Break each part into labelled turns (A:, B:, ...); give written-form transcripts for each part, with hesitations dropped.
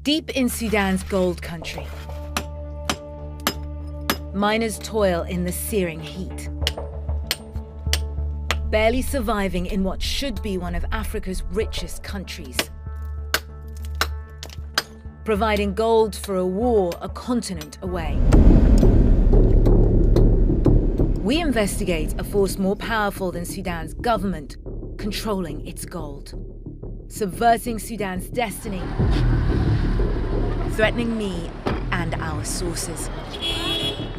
A: Deep in Sudan's gold country, miners toil in the searing heat, barely surviving in what should be one of Africa's richest countries, providing gold for a war a continent away. We investigate a force more powerful than Sudan's government controlling its gold, subverting Sudan's destiny, threatening me and our sources,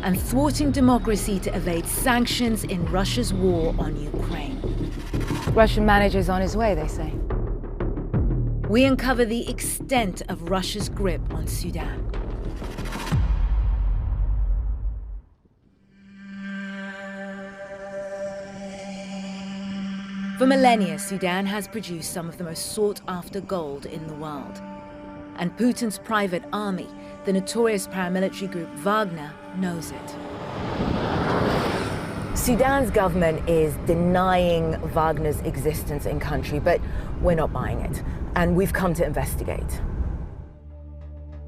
A: and thwarting democracy to evade sanctions in Russia's war on Ukraine.
B: Russian manager's on his way, they say.
A: We uncover the extent of Russia's grip on Sudan. For millennia, Sudan has produced some of the most sought-after gold in the world. And Putin's private army, the notorious paramilitary group Wagner, knows it.
C: Sudan's government is denying Wagner's existence in country, but we're not buying it. And we've come to investigate.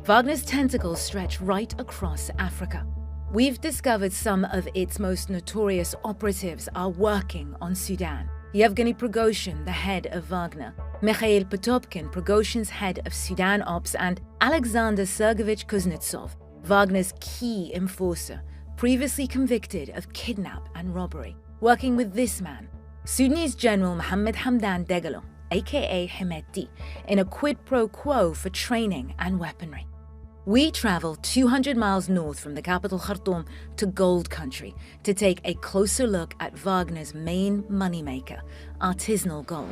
A: Wagner's tentacles stretch right across Africa. We've discovered some of its most notorious operatives are working on Sudan. Yevgeny Prigozhin, the head of Wagner, Mikhail Potopkin, Prigozhin's head of Sudan Ops, and Alexander Sergeyevich Kuznetsov, Wagner's key enforcer, previously convicted of kidnap and robbery, working with this man, Sudanese General Mohammed Hamdan Dagalo, aka Hemeti, in a quid pro quo for training and weaponry. We travel 200 miles north from the capital Khartoum to gold country to take a closer look at Wagner's main moneymaker, artisanal gold.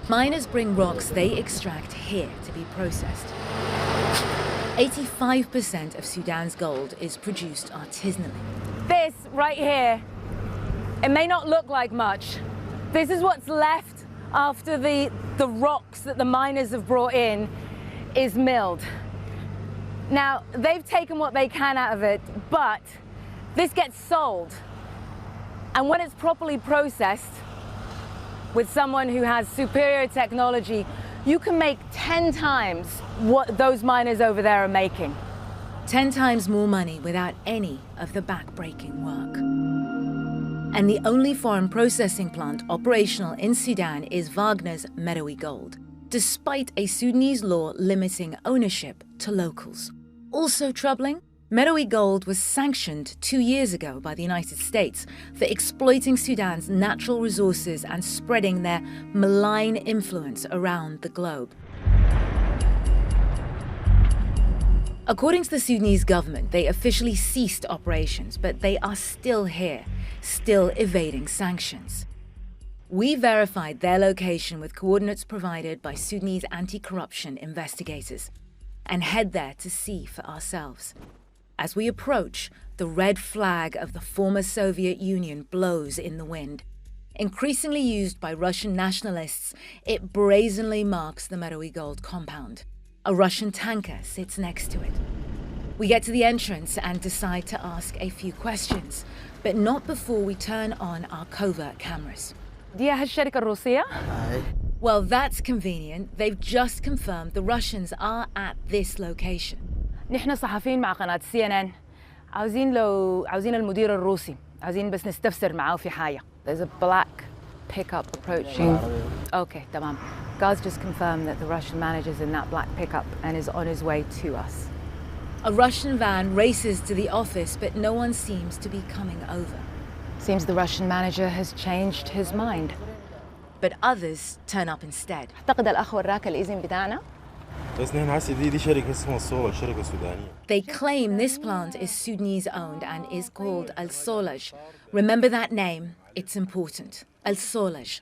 A: Miners bring rocks they extract here to be processed. 85% of Sudan's gold is produced artisanally.
B: This right here, it may not look like much. This is what's left after the rocks that the miners have brought in is milled. Now, they've taken what they can out of it, but this gets sold. And when it's properly processed with someone who has superior technology, you can make 10 times what those miners over there are making.
A: 10 times more money without any of the back-breaking work. And the only foreign processing plant operational in Sudan is Wagner's Merowe Gold, despite a Sudanese law limiting ownership to locals. Also troubling, Merowe Gold was sanctioned 2 years ago by the United States for exploiting Sudan's natural resources and spreading their malign influence around the globe. According to the Sudanese government, they officially ceased operations, but they are still here, still evading sanctions. We verified their location with coordinates provided by Sudanese anti-corruption investigators and head there to see for ourselves. As we approach, the red flag of the former Soviet Union blows in the wind. Increasingly used by Russian nationalists, it brazenly marks the Merowe Gold compound. A Russian tanker sits next to it. We get to the entrance and decide to ask a few questions, but not before we turn on our covert cameras.
B: دي هالشركة الروسية؟
A: Well, that's convenient. They've just confirmed the Russians are at this location.
B: نحن صحفيين مع قناة CNN. عاوزين المدير الروسي. عاوزين بس نستفسر معاه في حاجة. There's a black pickup approaching. Okay, tamam. Guards just confirmed that the Russian manager's in that black pickup and is on his way to us.
A: A Russian van races to the office, but no one seems to be coming over.
B: Seems the Russian manager has changed his mind.
A: But others turn up instead.
B: أعتقد الأخ وراك الإذن بتاعنا.
D: بس نحن هسه دي شركة اسمها الصولة، شركة سودانية.
A: They claim this plant is Sudanese owned and is called Al Solaj. Remember that name, it's important. Al Solaj.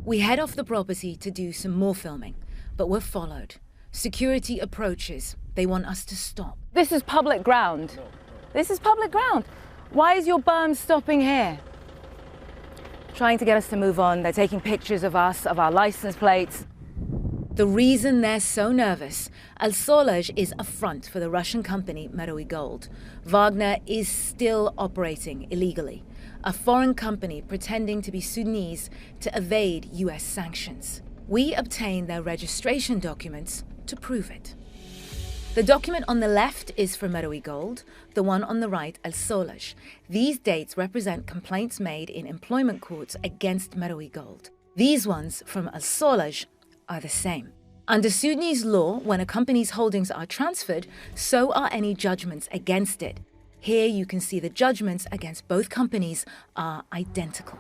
A: We head off the property to do some more filming, but we're followed. Security approaches. They want us to stop.
B: This is public ground. This is public ground. Why is your berm stopping here? Trying to get us to move on. They're taking pictures of us, of our license plates.
A: The reason they're so nervous, Al Solaj is a front for the Russian company Merowe Gold. Wagner is still operating illegally, a foreign company pretending to be Sudanese to evade US sanctions. We obtained their registration documents to prove it. The document on the left is for Merowe Gold, the one on the right, Al Solaj. These dates represent complaints made in employment courts against Merowe Gold. These ones from Al Solaj are the same. Under Sudanese law, when a company's holdings are transferred, so are any judgments against it. Here you can see the judgments against both companies are identical.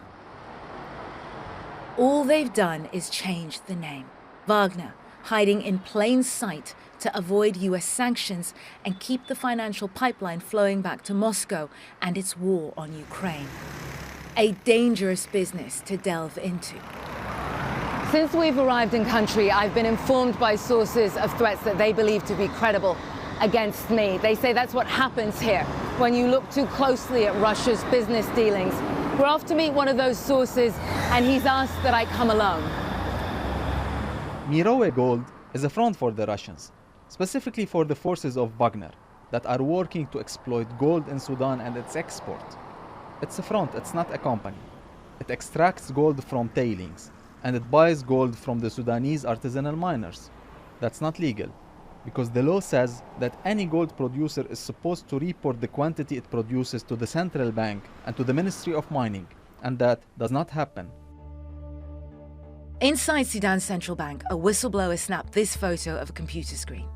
A: All they've done is change the name. Wagner, hiding in plain sight to avoid US sanctions and keep the financial pipeline flowing back to Moscow and its war on Ukraine. A dangerous business to delve into.
B: Since we've arrived in country, I've been informed by sources of threats that they believe to be credible against me. They say that's what happens here when you look too closely at Russia's business dealings. We're off to meet one of those sources, and he's asked that I come alone.
E: Merowe Gold is a front for the Russians, specifically for the forces of Wagner that are working to exploit gold in Sudan and its export. It's a front, it's not a company. It extracts gold from tailings, and it buys gold from the Sudanese artisanal miners. That's not legal, because the law says that any gold producer is supposed to report the quantity it produces to the central bank and to the Ministry of Mining, and that does not happen.
A: Inside Sudan's central bank, a whistleblower snapped this photo of a computer screen,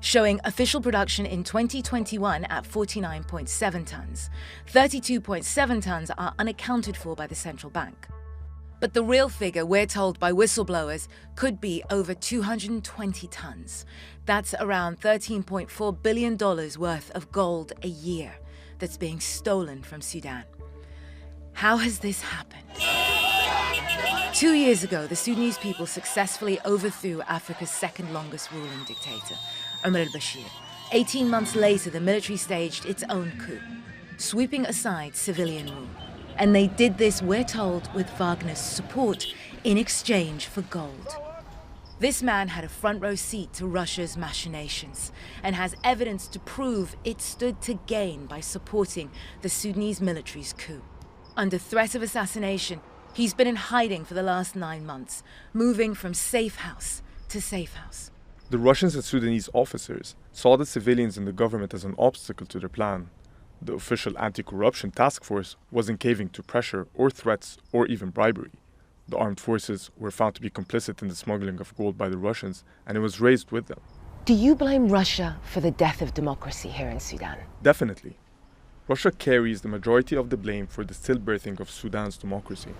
A: showing official production in 2021 at 49.7 tons. 32.7 tons are unaccounted for by the central bank. But the real figure, we're told by whistleblowers, could be over 220 tons. That's around $13.4 billion worth of gold a year that's being stolen from Sudan. How has this happened? 2 years ago, the Sudanese people successfully overthrew Africa's second longest ruling dictator, Omar al-Bashir. 18 months later, the military staged its own coup, sweeping aside civilian rule. And they did this, we're told, with Wagner's support in exchange for gold. This man had a front row seat to Russia's machinations and has evidence to prove it stood to gain by supporting the Sudanese military's coup. Under threat of assassination, he's been in hiding for the last 9 months, moving from safe house to safe house.
F: The Russians and Sudanese officers saw the civilians in the government as an obstacle to their plan. The official anti-corruption task force wasn't caving to pressure or threats or even bribery. The armed forces were found to be complicit in the smuggling of gold by the Russians, and it was raised with them.
C: Do you blame Russia for the death of democracy here in Sudan?
F: Definitely. Russia carries the majority of the blame for the stillbirthing of Sudan's democracy.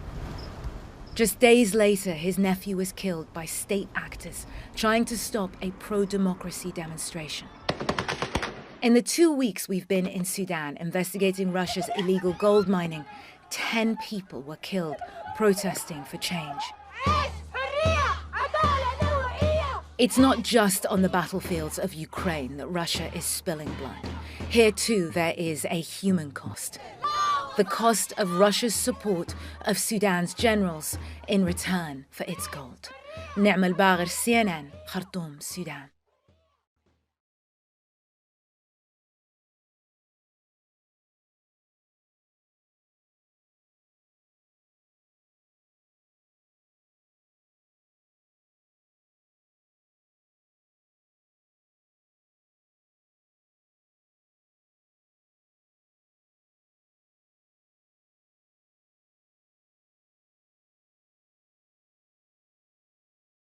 A: Just days later, his nephew was killed by state actors trying to stop a pro-democracy demonstration. In the 2 weeks we've been in Sudan investigating Russia's illegal gold mining, 10 people were killed protesting for change. It's not just on the battlefields of Ukraine that Russia is spilling blood. Here too there is a human cost. The cost of Russia's support of Sudan's generals in return for its gold. Naim Al-Bagher, CNN, Khartoum, Sudan.